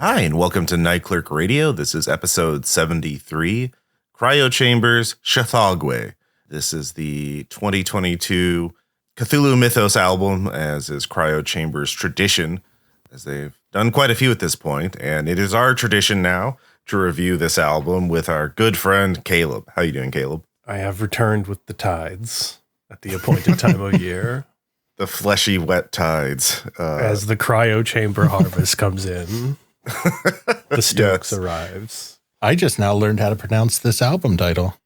Hi, and welcome to Night Clerk Radio. This is episode 73, Cryo Chamber's Tsathoggua. This is the 2022 Cthulhu Mythos album, as is Cryo Chamber's tradition, as they've done quite a few at this point, and it is our tradition now to review this album with our good friend Caleb. How you doing, Caleb? I have returned with the tides at the appointed time of year. The fleshy, wet tides. As the Cryo Chamber harvest comes in, the Stokes arrives. I just now learned how to pronounce this album title.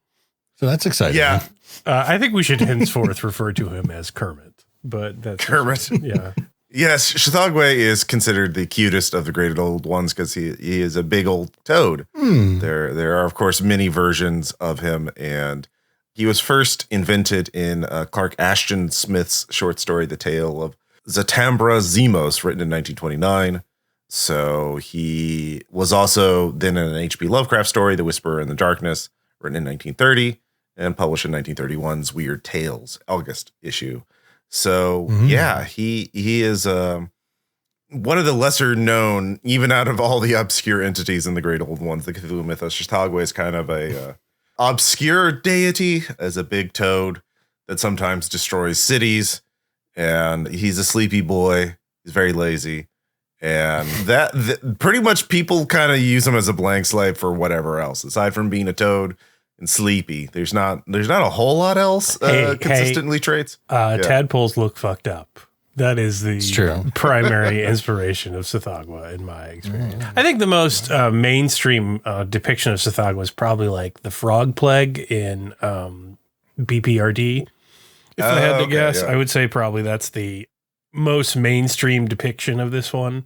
So that's exciting. Yeah. I think we should henceforth refer to him as Kermit. But that's Kermit. Yeah. Yes, Tsathoggua is considered the cutest of the great old ones because he is a big old toad. There are, of course, many versions of him, and he was first invented in Clark Ashton Smith's short story, The Tale of Zatambra Zemos, written in 1929. So he was also then in an H.P. Lovecraft story, The Whisperer in the Darkness, written in 1930, and published in 1931's Weird Tales, August issue. So, yeah, he is one of the lesser known, even out of all the obscure entities in the great old ones, the Cthulhu Mythos. Tsathoggua is kind of a obscure deity as a big toad that sometimes destroys cities, and he's a sleepy boy. He's very lazy, and pretty much people kind of use him as a blank slate for whatever else, aside from being a toad and sleepy. There's not a whole lot else consistently traits. Tadpoles look fucked up. That is true. Primary inspiration of Tsathoggua in my experience. I think the most mainstream depiction of Tsathoggua is probably like the frog plague in BPRD. If I had to guess, I would say probably that's the most mainstream depiction of this one.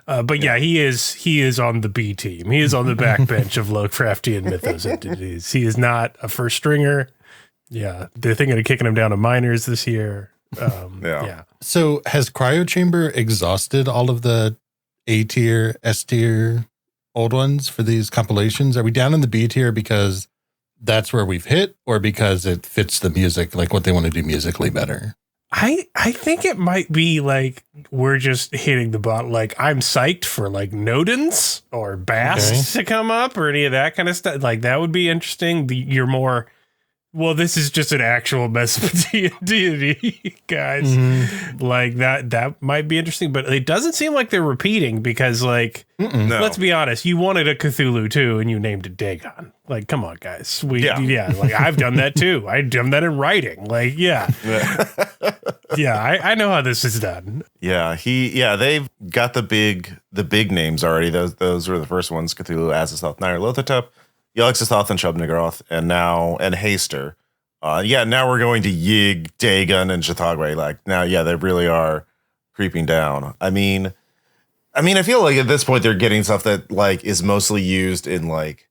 But yeah, he is on the B team. He is on the backbench of Lovecraftian mythos entities. He is not a first stringer. Yeah, they're thinking of kicking him down to minors this year. Yeah. So has Cryo Chamber exhausted all of the A tier, S tier old ones for these compilations? Are we down in the B tier because that's where we've hit, or because it fits the music, like what they want to do musically better? I think it might be like we're just hitting the bottom. Like I'm psyched for like Nodens or Basts to come up or any of that kind of stuff. Like that would be interesting. You're more, well, this is just an actual Mesopotamian deity, guys. Like that might be interesting, but it doesn't seem like they're repeating because like, let's be honest, you wanted a Cthulhu too, and you named it Dagon. Like, come on, guys. Like I've done that too. I've done that in writing. Like, yeah, I know how this is done. Yeah, they've got the big names already. Those were the first ones: Cthulhu, Azathoth, Nyarlathotep, Yog-Sothoth, and Shub-Niggurath, and Haster. Now we're going to Yig, Dagon, and Tsathoggua. Like now, they really are creeping down. I mean, I feel like at this point they're getting stuff that like is mostly used in like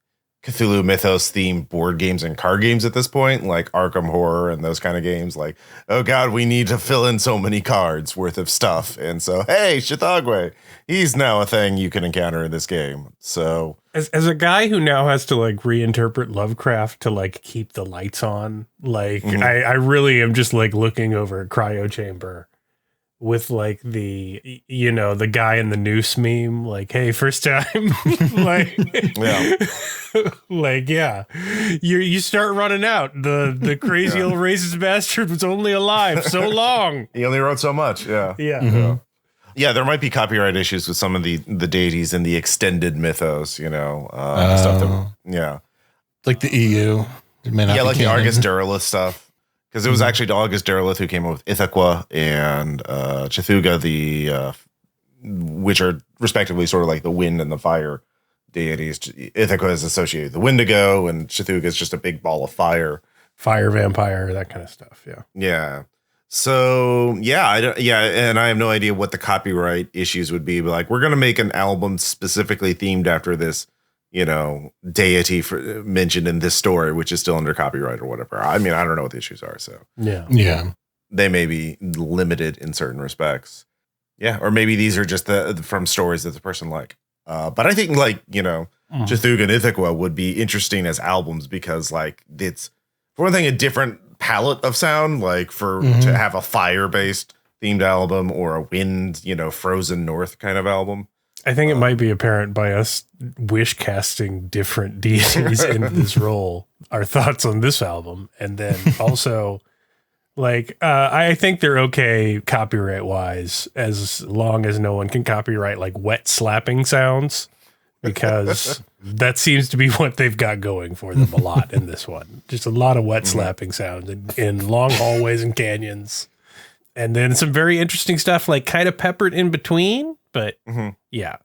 Cthulhu Mythos themed board games and card games at this point, like Arkham Horror and those kind of games. Like, oh god, we need to fill in so many cards worth of stuff, and so hey, Tsathoggua, he's now a thing you can encounter in this game. So as a guy who now has to like reinterpret Lovecraft to like keep the lights on, like I really am just like looking over at Cryo Chamber with like the guy in the noose meme, like, hey, first time, like, you start running out. The crazy old racist bastard was only alive so long. He only wrote so much. Yeah, there might be copyright issues with some of the deities in the extended mythos, stuff that, like the EU. It may not be like canon. the Argus Derelith stuff. Because it was actually August Derelith who came up with Tsathoggua and Tsathoggua, which are respectively sort of like the wind and the fire deities. Tsathoggua is associated with the Wendigo, and Tsathoggua is just a big ball of fire. Fire vampire, that kind of stuff, yeah. Yeah. So, and I have no idea what the copyright issues would be, but like, we're going to make an album specifically themed after this, deity mentioned in this story, which is still under copyright or whatever. I mean, I don't know what the issues are. So yeah, they may be limited in certain respects. Yeah. Or maybe these are just from stories that the person like. But I think like, Tsathoggua and Tsathoggua would be interesting as albums because like it's, for one thing, a different palette of sound, like to have a fire based themed album or a wind, frozen north kind of album. I think it might be apparent by us wish casting different deities into this role, our thoughts on this album. And then also, like, I think they're okay copyright wise, as long as no one can copyright like wet slapping sounds, because that seems to be what they've got going for them a lot in this one. Just a lot of wet slapping sounds in long hallways and canyons. And then some very interesting stuff, like kind of peppered in between. But yeah.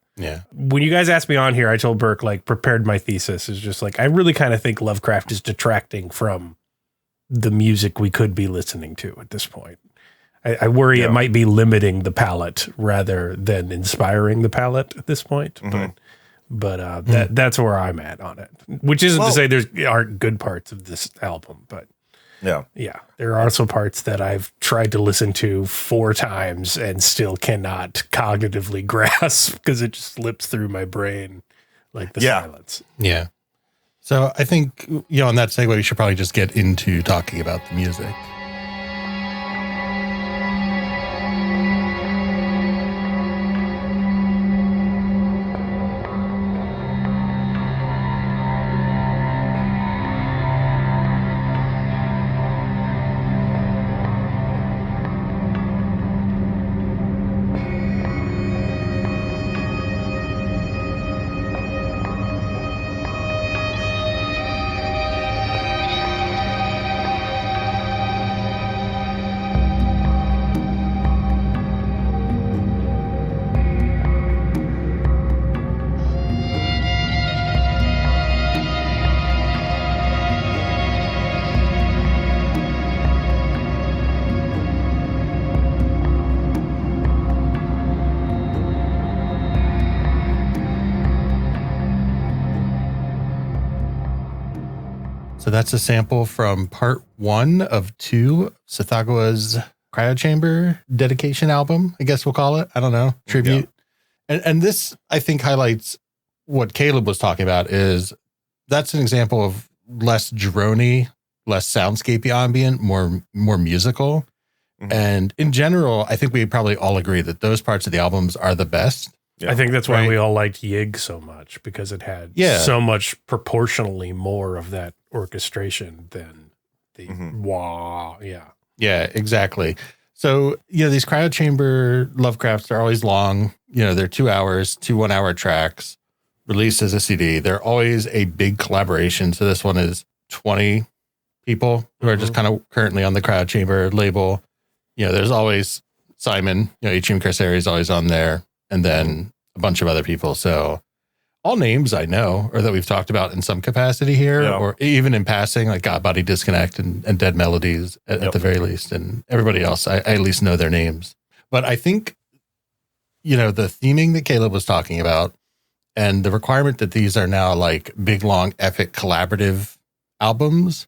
When you guys asked me on here, I told Burke, like, prepared my thesis is just like, I really kind of think Lovecraft is detracting from the music we could be listening to at this point. I worry it might be limiting the palette rather than inspiring the palette at this point. But that's where I'm at on it, which isn't to say there aren't good parts of this album, but yeah, there are also parts that I've tried to listen to 4 times and still cannot cognitively grasp because it just slips through my brain like the silence. Yeah. So I think, on that segue, we should probably just get into talking about the music. So that's a sample from part 1 of 2, Tsathoggua Cryo Chamber dedication album, I guess we'll call it. I don't know, tribute. Yeah. And this, I think, highlights what Caleb was talking about. Is that's an example of less droney, less soundscapey ambient, more musical. And in general, I think we probably all agree that those parts of the albums are the best. I think that's why we all liked Yig so much, because it had so much proportionally more of that orchestration than the wah. Yeah, exactly. So, these Cryo Chamber Lovecrafts are always long. They're 2 hours, 2 1-hour tracks, released as a CD. They're always a big collaboration. So this one is 20 people who are just kind of currently on the Cryo Chamber label. There's always Simon, H.M. Chris Ayres is always on there. And then a bunch of other people. So all names I know, or that we've talked about in some capacity here, or even in passing, like God Body Disconnect and Dead Melodies at the very least. And everybody else, I at least know their names. But I think, the theming that Caleb was talking about and the requirement that these are now like big, long, epic, collaborative albums,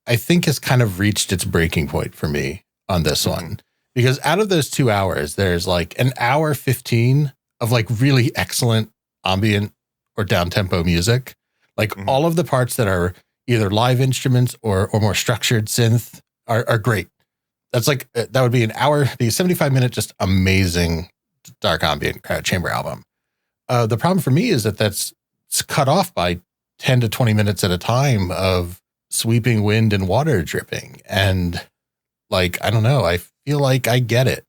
I think has kind of reached its breaking point for me on this one. Because out of those 2 hours, there's like an hour 15 of like really excellent ambient or down-tempo music. Like all of the parts that are either live instruments or more structured synth are great. That's like, that would be an hour, be a 75-minute, just amazing dark ambient Cryo Chamber album. The problem for me is that that's cut off by 10 to 20 minutes at a time of sweeping wind and water dripping. And like, I don't know, I feel like I get it.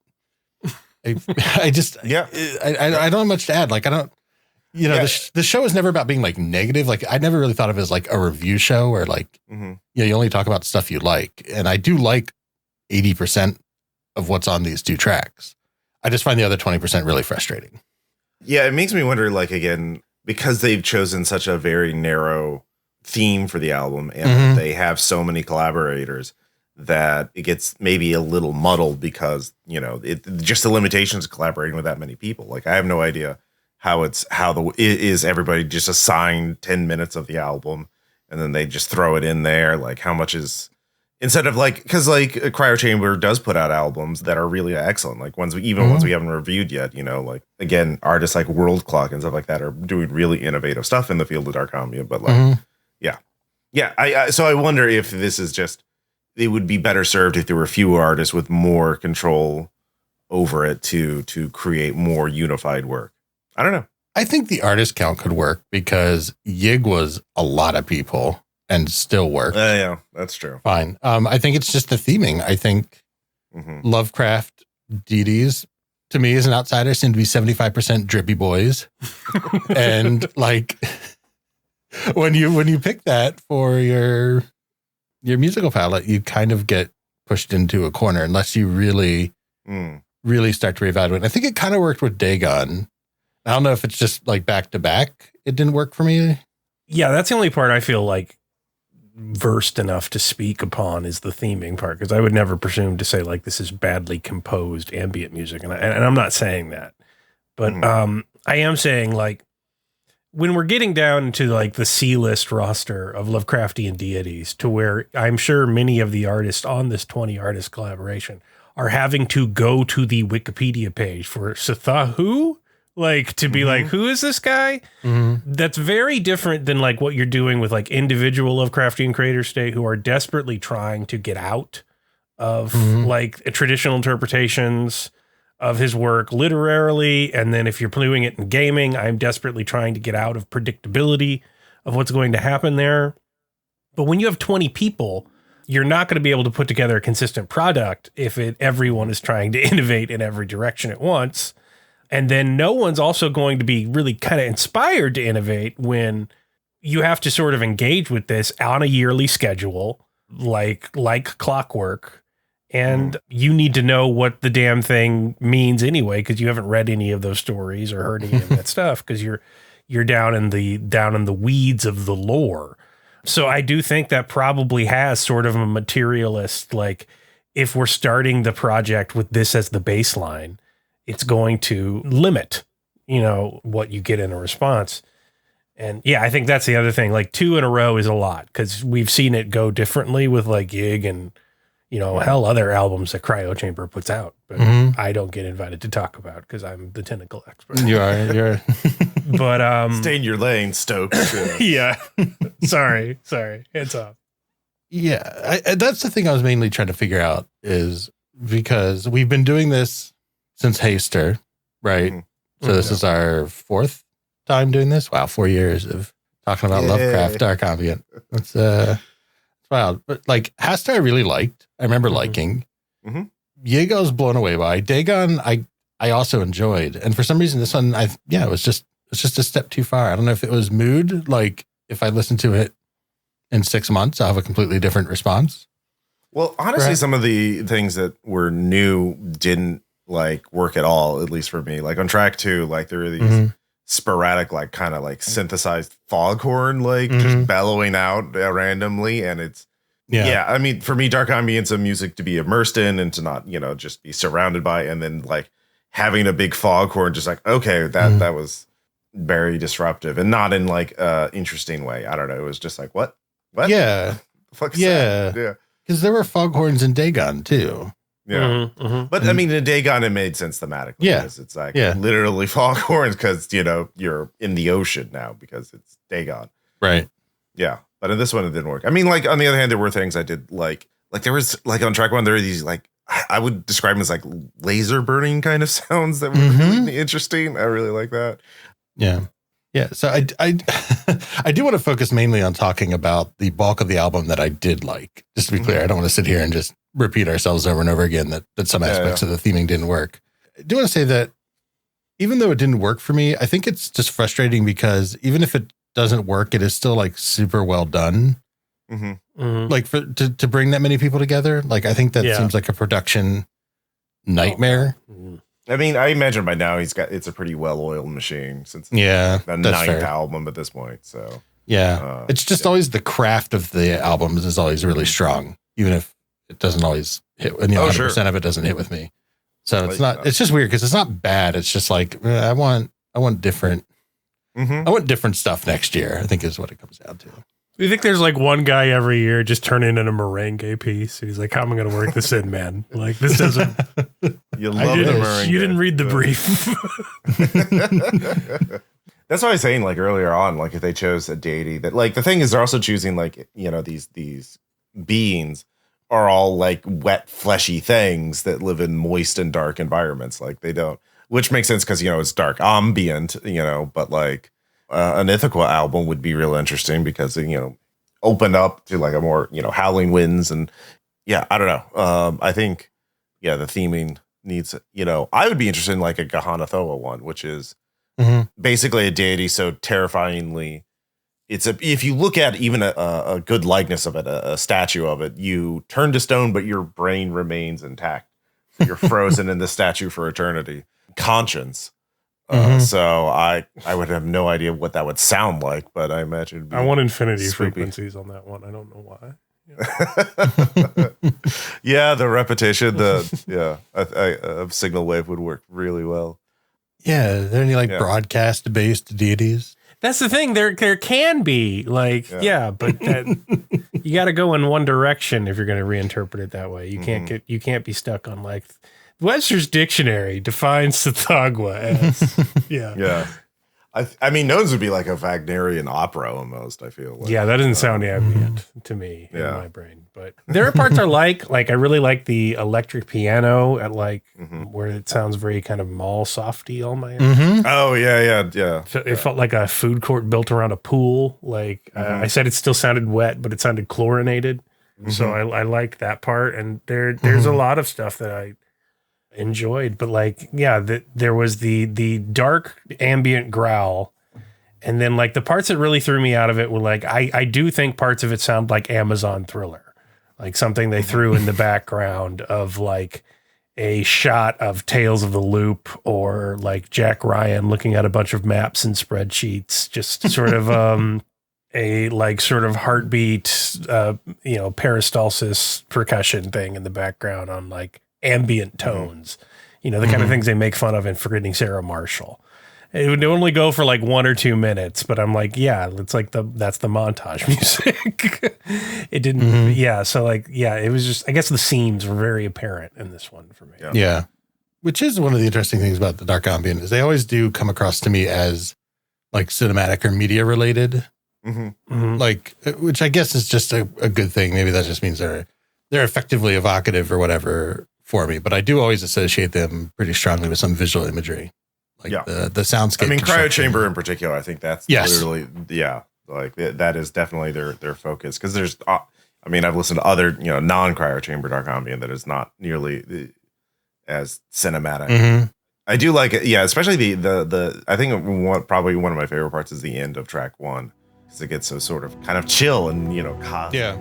I just, I don't have much to add. Like, I don't, the show is never about being like negative. Like, I never really thought of it as like a review show where like, you only talk about stuff you like. And I do like 80% of what's on these 2 tracks. I just find the other 20% really frustrating. Yeah. It makes me wonder, like, again, because they've chosen such a very narrow theme for the album and they have so many collaborators, that it gets maybe a little muddled because, just the limitations of collaborating with that many people. Like, I have no idea is everybody just assigned 10 minutes of the album and then they just throw it in there. Like, how much is, instead of like, cause like Cryo Chamber does put out albums that are really excellent. Like ones we haven't reviewed yet, like, again, artists like World Clock and stuff like that are doing really innovative stuff in the field of dark ambient. But like, so I wonder if this is just, it would be better served if there were fewer artists with more control over it to create more unified work. I don't know. I think the artist count could work because Yig was a lot of people and still worked. Yeah, that's true. Fine. I think it's just the theming. I think Lovecraft deities, to me as an outsider, seem to be 75% drippy boyz. And like when you pick that for your musical palette, you kind of get pushed into a corner unless you really start to reevaluate. I think it kind of worked with Dagon. I don't know if it's just like back to back. It didn't work for me. Yeah, that's the only part I feel like versed enough to speak upon is the theming part, because I would never presume to say like this is badly composed ambient music, and I'm not saying that, but I am saying like when we're getting down to like the C-list roster of Lovecraftian deities, to where I'm sure many of the artists on this 20 artist collaboration are having to go to the Wikipedia page for Tsathoggua, like to be like, who is this guy? That's very different than like what you're doing with like individual Lovecraftian creators today who are desperately trying to get out of like traditional interpretations of his work literarily. And then if you're doing it in gaming, I'm desperately trying to get out of predictability of what's going to happen there. But when you have 20 people, you're not going to be able to put together a consistent product if everyone is trying to innovate in every direction at once. And then no one's also going to be really kind of inspired to innovate when you have to sort of engage with this on a yearly schedule, like clockwork. And you need to know what the damn thing means anyway, because you haven't read any of those stories or heard any of that stuff, because you're down in the weeds of the lore. So I do think that probably has sort of a materialist, like if we're starting the project with this as the baseline, it's going to limit, what you get in a response. And yeah, I think that's the other thing. Like 2 in a row is a lot because we've seen it go differently with like Yig and, hell, other albums that Cryo Chamber puts out. But I don't get invited to talk about because I'm the tentacle expert. You're. But stay in your lane, Stokes. Yeah. Sorry. Hands off. Yeah, that's the thing I was mainly trying to figure out, is because we've been doing this since Haster, right? So this is our 4th time doing this. Wow, 4 years of talking about Lovecraft, dark ambient. That's wild. But like Haster, I really liked. I remember liking. Yig, I was blown away by. Dagon, I also enjoyed. And for some reason, this one, it was just a step too far. I don't know if it was mood. Like if I listen to it in 6 months, I'll have a completely different response. Well, honestly, some of the things that were new didn't like work at all, at least for me. Like on track 2, like there are these sporadic, like kind of like synthesized foghorn, like just bellowing out randomly. And it's, I mean, for me, dark ambience of music to be immersed in and to not, just be surrounded by, and then like having a big foghorn, just like, okay, that was very disruptive and not in like interesting way. I don't know. It was just like, what? Yeah. The fuck is that? Yeah. Because there were foghorns in Dagon too. Yeah. But I mean, in Dagon, it made sense thematically. Yeah. Because it's like literally foghorns because, you're in the ocean now because it's Dagon. Right. Yeah. But in this one, it didn't work. I mean, like, on the other hand, there were things I did like there was like on track 1, there were these like, I would describe them as like laser burning kind of sounds that were really interesting. I really like that. Yeah. Yeah. So I I do want to focus mainly on talking about the bulk of the album that I did like. Just to be clear, I don't want to sit here and just repeat ourselves over and over again that some aspects of the theming didn't work. I do want to say that even though it didn't work for me, I think it's just frustrating because even if it doesn't work, it is still like super well done. Like to bring that many people together. Like I think that seems like a production nightmare. I mean, I imagine by now it's a pretty well-oiled machine since the 9th album at this point. So it's just always the craft of the albums is always really strong, even if it doesn't always hit. 100% of it doesn't hit with me. So it's not. It's just weird because it's not bad. It's just like I want different. I want different stuff next year, I think is what it comes down to. Do you think there's like one guy every year just turning in a merengue piece? He's like, how am I going to work this in, man? Like, this doesn't. You love the merengue. You didn't read the brief. That's what I was saying, like earlier on, like if they chose a deity that, like, the thing is, they're also choosing, like, these beings are all like wet, fleshy things that live in moist and dark environments. Like they don't. which makes sense because, it's dark ambient, but like an Ithaca album would be real interesting because, opened up to like a more, howling winds. And yeah, I don't know. I think, the theming needs, I would be interested in like a Tsathoggua one, which is basically a deity so terrifyingly. If you look at even a good likeness of it, a statue of it, you turn to stone, but your brain remains intact. You're frozen in the statue for eternity. Conscience. So I would have no idea what that would sound like, but I imagine I want infinity frequencies on that one. I don't know why. Yeah, the repetition, of signal wave would work really well. Yeah, are there any broadcast based deities? That's the thing. There can be but you got to go in one direction if you're going to reinterpret it that way. You can't be stuck on like Webster's dictionary defines Tsathoggua as yeah. I mean, Nones would be like a Wagnerian opera almost. I feel like. Yeah, that doesn't sound ambient to me in my brain. But there are parts I like I really like the electric piano at where it sounds very kind of mall softy all my end. Oh yeah. It felt like a food court built around a pool. I said it still sounded wet, but it sounded chlorinated. So I liked that part. And there's a lot of stuff that I enjoyed, but there was the dark ambient growl, and then the parts that really threw me out of it were I do think parts of it sound like Amazon Thriller, like something they threw in the background of a shot of Tales of the Loop, or Jack Ryan looking at a bunch of maps and spreadsheets, just sort of a sort of heartbeat peristalsis percussion thing in the background on ambient tones, the kind of things they make fun of in Forgetting Sarah Marshall. It would only go for 1 or 2 minutes, but I'm it's that's the montage music. It didn't, so it was just, I guess the seams were very apparent in this one for me. Yeah. Which is one of the interesting things about the dark ambient is they always do come across to me as cinematic or media related, which I guess is just a good thing. Maybe that just means they're effectively evocative or whatever for me, but I do always associate them pretty strongly with some visual imagery, the soundscape. I mean, Cryo Chamber in particular, I think that's literally, that is definitely their focus. Because there's, I've listened to other, non-Cryo Chamber dark ambient that is not nearly as cinematic. I do like it, especially the I think probably one of my favorite parts is the end of track 1, because it gets so sort of kind of chill and cosmic. Yeah.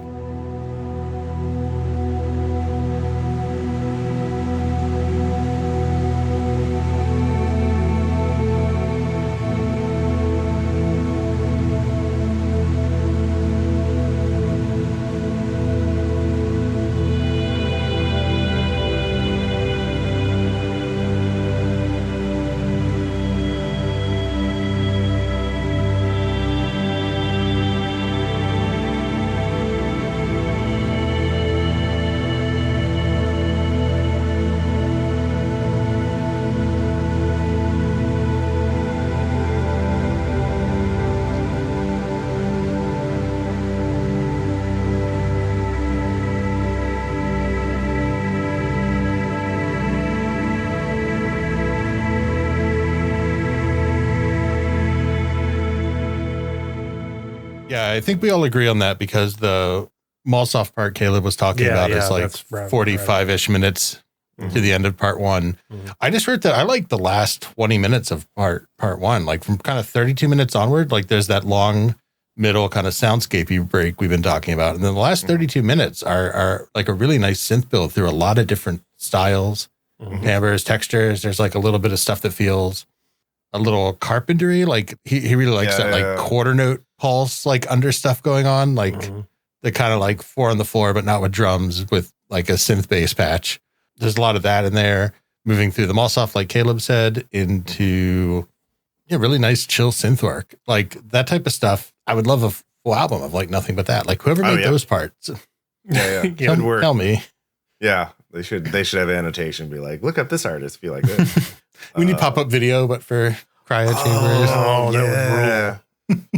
Yeah, I think we all agree on that because the Malsoft part Caleb was talking about is 45-ish minutes to the end of part 1. I just wrote that I like the last 20 minutes of part 1, from kind of 32 minutes onward, there's that long middle kind of soundscapey break we've been talking about. And then the last 32 minutes are a really nice synth build through a lot of different styles, timbres, textures. There's a little bit of stuff that feels a little carpentry. He really likes that quarter note pulse, under stuff going on, the kind of 4 on the floor, but not with drums, with a synth bass patch. There's a lot of that in there, moving through the Malsoft, like Caleb said, into really nice chill synth work. That type of stuff. I would love a full album of nothing but that. Whoever made those parts. Tell me. Yeah. They should have annotation, be look up this artist, be like this. We need pop-up video, but for Cryo Chambers. Oh,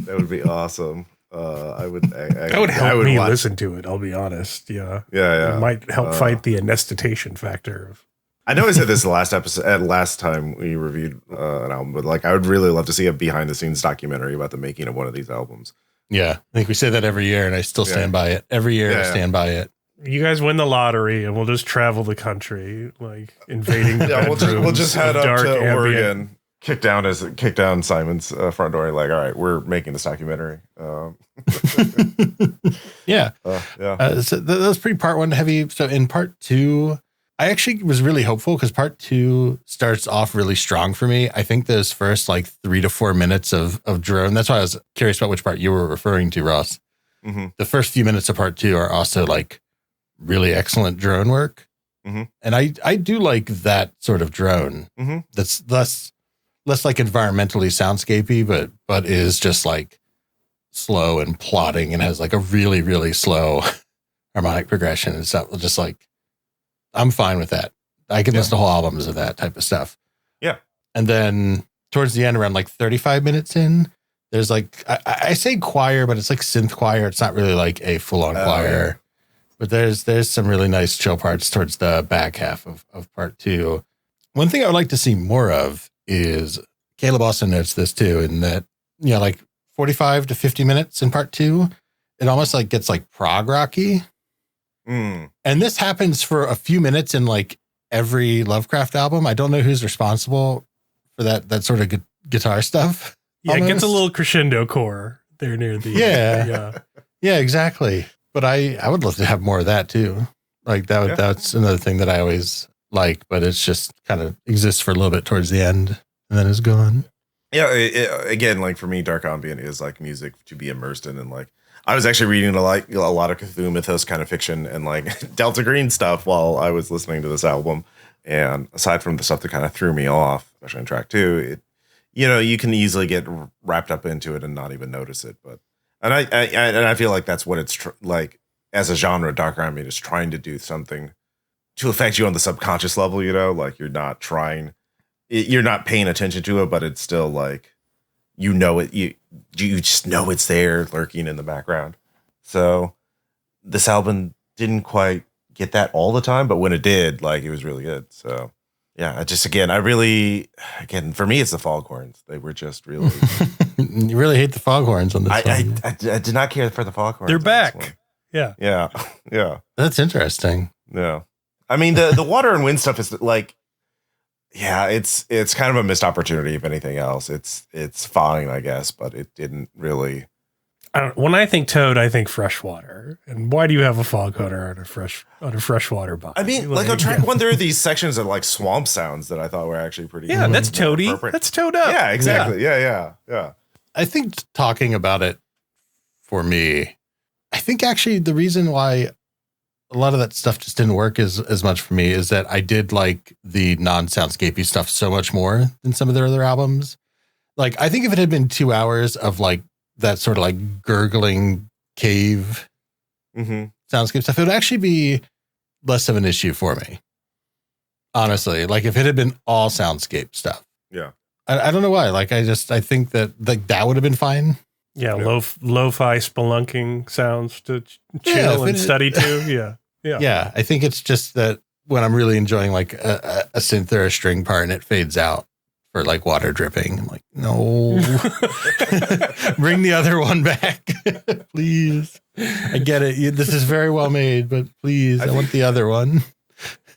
that would be awesome. That would help me listen to it. I'll be honest. Yeah. It might help fight the anesthetation factor of I know I said this the last episode, last time we reviewed an album, but like I would really love to see a behind the scenes documentary about the making of one of these albums. Yeah, I think we say that every year, and I still stand by it. Every year, I stand by it. You guys win the lottery, and we'll just travel the country, like invading. The we'll just head up to ambient. Oregon, kick down Simon's front door, like, all right, we're making this documentary. Yeah. So that was pretty part one heavy. So in part two, I actually was really hopeful because part two starts off really strong for me. I think those first like 3 to 4 minutes of drone. That's why I was curious about which part you were referring to, Ross. Mm-hmm. The first few minutes of part two are also like really excellent drone work. Mm-hmm. And I do like that sort of drone. Mm-hmm. That's less like environmentally soundscapey, but is just like slow and plodding and has like a really, really slow harmonic progression and stuff. Just like, I'm fine with that. I can listen to whole albums of that type of stuff. Yeah. And then towards the end, around like 35 minutes in, there's like, I say choir, but it's like synth choir. It's not really like a full-on choir. Yeah. But there's some really nice chill parts towards the back half of part two. One thing I would like to see more of is, Caleb also notes this too, in that, like 45 to 50 minutes in part two, it almost like gets like prog rocky. Mm. And this happens for a few minutes in like every Lovecraft album. I don't know who's responsible for that sort of guitar stuff. Yeah, almost. It gets a little crescendo core there near the yeah, exactly. But I would love to have more of that too. Like that's another thing that I always like, but it's just kind of exists for a little bit towards the end and then is gone. Yeah, again, like for me, dark ambient is like music to be immersed in, and like I was actually reading a lot of Cthulhu Mythos kind of fiction and like Delta Green stuff while I was listening to this album. And aside from the stuff that kind of threw me off, especially on track 2, you can easily get wrapped up into it and not even notice it. But I feel like that's what it's like as a genre. Dark ambient is trying to do something to affect you on the subconscious level. Like you're not paying attention to it, but it's still like it. You just know it's there, lurking in the background. So this album didn't quite get that all the time, but when it did, like it was really good. So yeah, for me, it's the foghorns. They were just really. You really hate the foghorns on this one. I did not care for the foghorns. They're back. Yeah. That's interesting. Yeah, I mean the water and wind stuff is like, yeah, it's kind of a missed opportunity. If anything else, it's fine, I guess, but it didn't really. When I think Toad, I think freshwater. And why do you have a foghorn on a freshwater body? I mean, like on track 1, there are these sections of like swamp sounds that I thought were actually pretty. Yeah, that's Toady. That's Toad up. Yeah, exactly. Yeah. I think talking about it for me, I think actually the reason why a lot of that stuff just didn't work as much for me is that I did like the non-soundscapey stuff so much more than some of their other albums. Like, I think if it had been 2 hours of like that sort of like gurgling cave soundscape stuff, it would actually be less of an issue for me. Honestly, like if it had been all soundscape stuff. Yeah. I don't know why. Like, I think that like that would have been fine. Yeah. Lo-fi spelunking sounds to chill and study to. Yeah. I think it's just that when I'm really enjoying like a synth or a string part and it fades out for like water dripping, I'm like, no, bring the other one back, please. I get it. This is very well made, but please, I want the other one.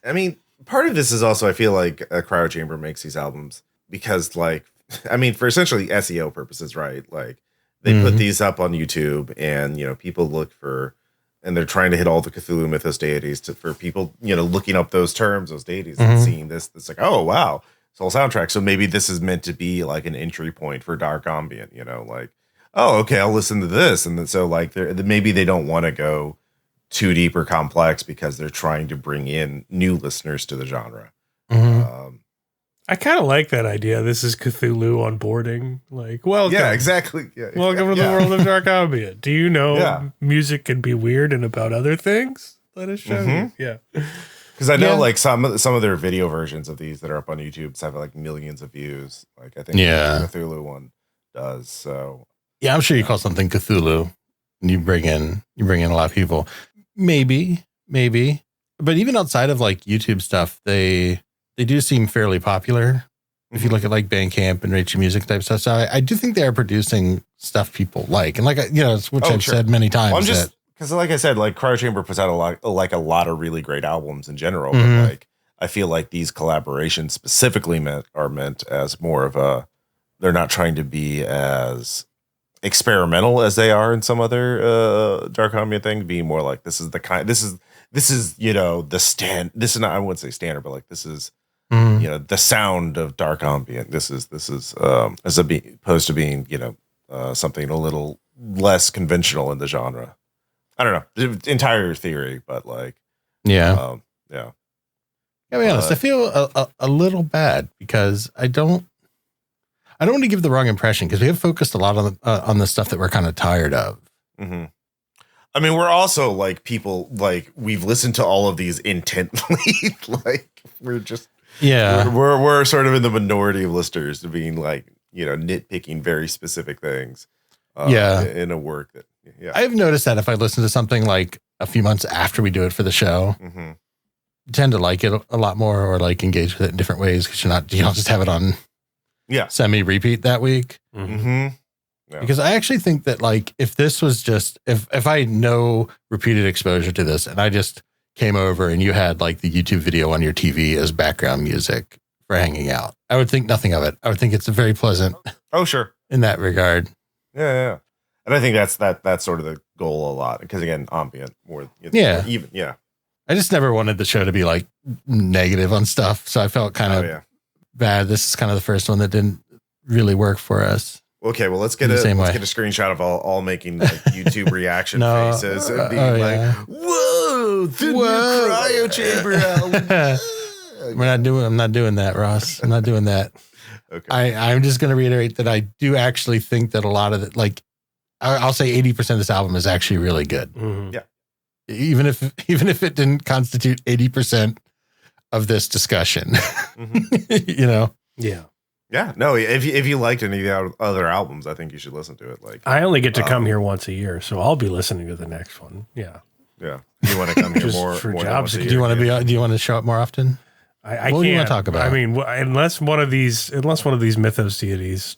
I mean, part of this is also, I feel like a Cryo Chamber makes these albums because like, I mean, for essentially SEO purposes, right? Like they put these up on YouTube and, people look for, and they're trying to hit all the Cthulhu Mythos deities for people, looking up those terms, those deities and seeing this. It's like, oh, wow. Soul soundtrack. So maybe this is meant to be like an entry point for dark ambient, like, oh, okay, I'll listen to this. And then, so like maybe they don't want to go too deep or complex because they're trying to bring in new listeners to the genre. I kind of like that idea. This is Cthulhu onboarding. Like, welcome. Yeah, exactly. Yeah, welcome to the world of dark ambient. Do you know music can be weird and about other things? Let us show you. Yeah. Because I know like some of their video versions of these that are up on YouTube have like millions of views. Like I think the Cthulhu one does. So yeah, I'm sure you call something Cthulhu and you bring in a lot of people. Maybe. But even outside of like YouTube stuff, they they do seem fairly popular. If you look at like Bandcamp and Rachel Music type stuff. So I do think they are producing stuff people like. And like, it's which I've said many times. Well, I'm just, because like I said, like Cryo Chamber puts out a lot of really great albums in general. But like, I feel like these collaborations specifically are meant as more of a, they're not trying to be as experimental as they are in some other dark ambient thing, being more like this is the not, I wouldn't say standard, but like this is the sound of dark ambient. This is as opposed to being something a little less conventional in the genre. I don't know, entire theory, but like I'll be honest, I feel a little bad because I don't want to give the wrong impression, because we have focused a lot on the stuff that we're kind of tired of. Mm-hmm. I mean, we're also like people, like we've listened to all of these intently. Like we're just, we're sort of in the minority of listeners to being like, nitpicking very specific things. In a work that, I've noticed that if I listen to something like a few months after we do it for the show, I tend to like it a lot more, or like engage with it in different ways, because you don't just have it on semi-repeat that week. Because I actually think that like if this was just if I had no repeated exposure to this and I just came over and you had like the YouTube video on your TV as background music for hanging out, I would think nothing of it. I would think it's a very pleasant. Oh, sure. In that regard. Yeah. And I think that's sort of the goal a lot, because again, ambient more. I just never wanted the show to be like negative on stuff, so I felt kind of bad. This is kind of the first one that didn't really work for us. Okay, well let's get a screenshot of all making like YouTube reaction faces and being "Whoa, the new Cryo Chamber album." I'm not doing that, Ross. I'm not doing that. Okay. I'm just going to reiterate that I do actually think that a lot of it, like I'll say 80% of this album is actually really good. Yeah. Even if it didn't constitute 80% of this discussion, Yeah. No, if you liked any of the other albums, I think you should listen to it. Like I only get to come here once a year, so I'll be listening to the next one. Yeah. You want to come here more for more jobs? Than do you want to do you want to show up more often? I what can't. do you want to talk about? I mean, unless one of these mythos deities,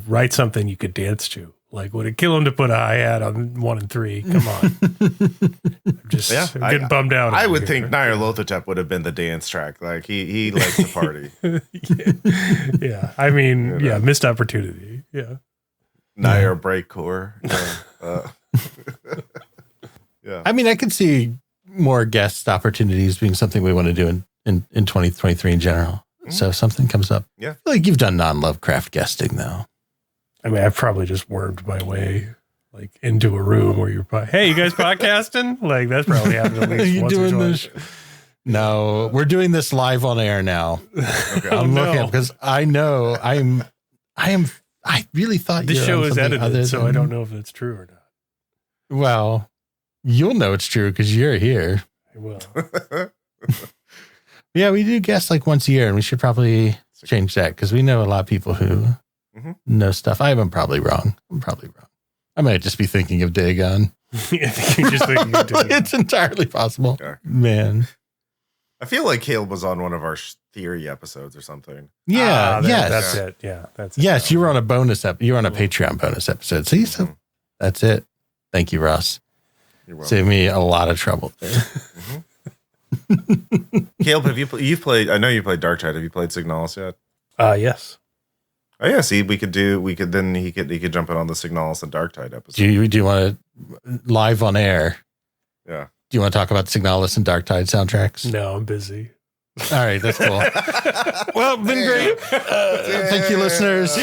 write something you could dance to. Like, would it kill him to put a hi-hat on 1 and 3? Come on. I'm getting bummed out. I would think Nair Lothotep would have been the dance track. Like he likes to party. Yeah. I mean, missed opportunity. Yeah. Nair Breakcore. I mean, I could see more guest opportunities being something we want to do in 2023 in general. So if something comes up. Yeah. I feel like you've done non-Lovecraft guesting though. I mean, I've probably just wormed my way like into a room where you're, hey, you guys podcasting? Like that's probably happened at least once or twice. No, we're doing this live on air now. Okay. I'm looking up because I know I really thought this show is edited, so I don't know if it's true or not. Well, you'll know it's true because you're here. I will. Yeah, we do guests like once a year, and we should probably change that because we know a lot of people who know stuff. I'm probably wrong. I might just be thinking of Dagon. You're just thinking of Dagon. It's entirely possible. Okay. Man. I feel like Caleb was on one of our theory episodes or something. Yeah, yes. That's it. Yeah, that's it. Yes, you were on a bonus episode. You were on a Patreon bonus episode. See, so that's it. Thank you, Ross. You're welcome. Saved me a lot of trouble there. Caleb, have you've played? I know you played Darktide. Have you played Signalis yet? Yes. Oh yeah. See, he could jump in on the Signalis and Darktide episode. Do you want to live on air? Yeah. Do you want to talk about Signalis and Darktide soundtracks? No, I'm busy. All right, that's cool. Well, been great. Thank you, listeners.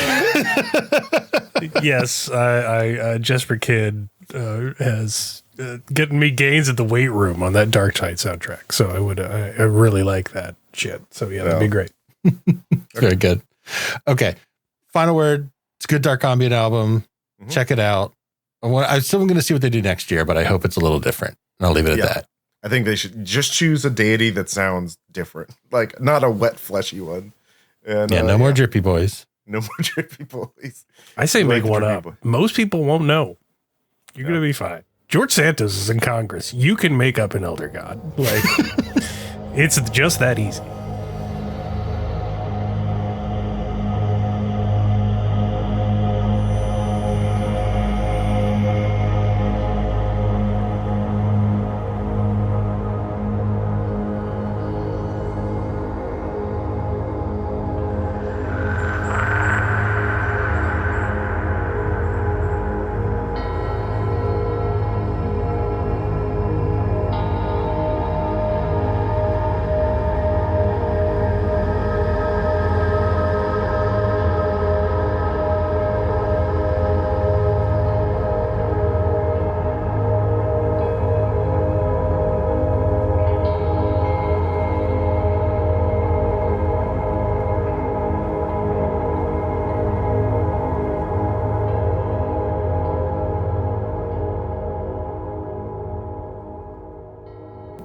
Yes, I Jesper Kidd has getting me gains at the weight room on that Darktide soundtrack. So I really like that shit. So yeah, that'd be great. Very good. Okay, final word. It's a good dark ambient album. Check it out. I'm still going to see what they do next year, but I hope it's a little different. And I'll leave it at that. I think they should just choose a deity that sounds different, like not a wet, fleshy one. And no more drippy boys. No more drippy boys. I say make one up. Most people won't know. You're going to be fine. George Santos is in Congress. You can make up an elder god. Like, it's just that easy.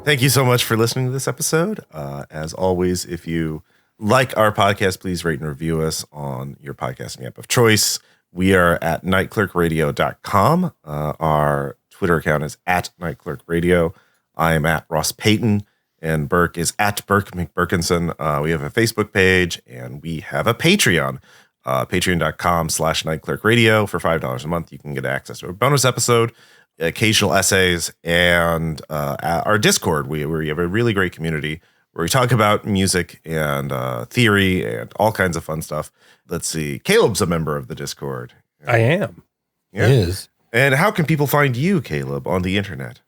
Thank you so much for listening to this episode. As always, if you like our podcast, please rate and review us on your podcasting app of choice. We are at nightclerkradio.com. Our Twitter account is at nightclerkradio. I am at Ross Payton, and Burke is at Burke McBurkinson. We have a Facebook page, and we have a Patreon. Patreon.com/nightclerkradio. For $5 a month, you can get access to a bonus episode, occasional essays, and our Discord. We have a really great community where we talk about music and theory and all kinds of fun stuff. Let's see. Caleb's a member of the Discord. I am. Yeah. It is. And how can people find you, Caleb, on the internet?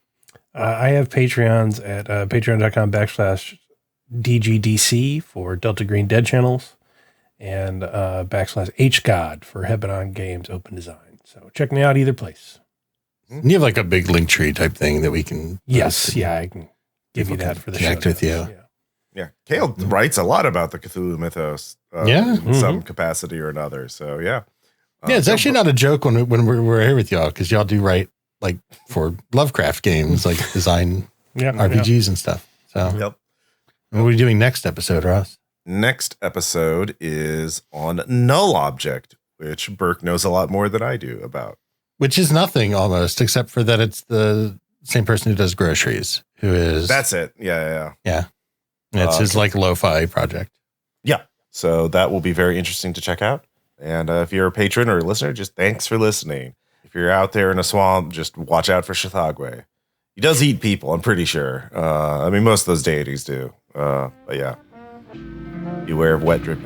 I have Patreons at patreon.com/DGDC for Delta Green Dead channels and /HGod for Hebanon Games Open Design. So check me out either place. You have like a big link tree type thing that we can. Yes. Yeah, I can give you that for the connect show with you. notes. Yeah. Caleb writes a lot about the Cthulhu mythos in some capacity or another. So, yeah. Yeah, it's actually not a joke when we're here with y'all, because y'all do write like for Lovecraft games, like design RPGs and stuff. So, Yep. What are we doing next episode, Ross? Next episode is on null object, which Burke knows a lot more than I do about. Which is nothing almost, except for that it's the same person who does groceries, who is. That's it. Yeah. Yeah. And it's his like lo-fi project. Yeah. So that will be very interesting to check out. And if you're a patron or a listener, just thanks for listening. If you're out there in a swamp, just watch out for Tsathoggua. He does eat people, I'm pretty sure. I mean, most of those deities do. But yeah. Beware of wet, drippy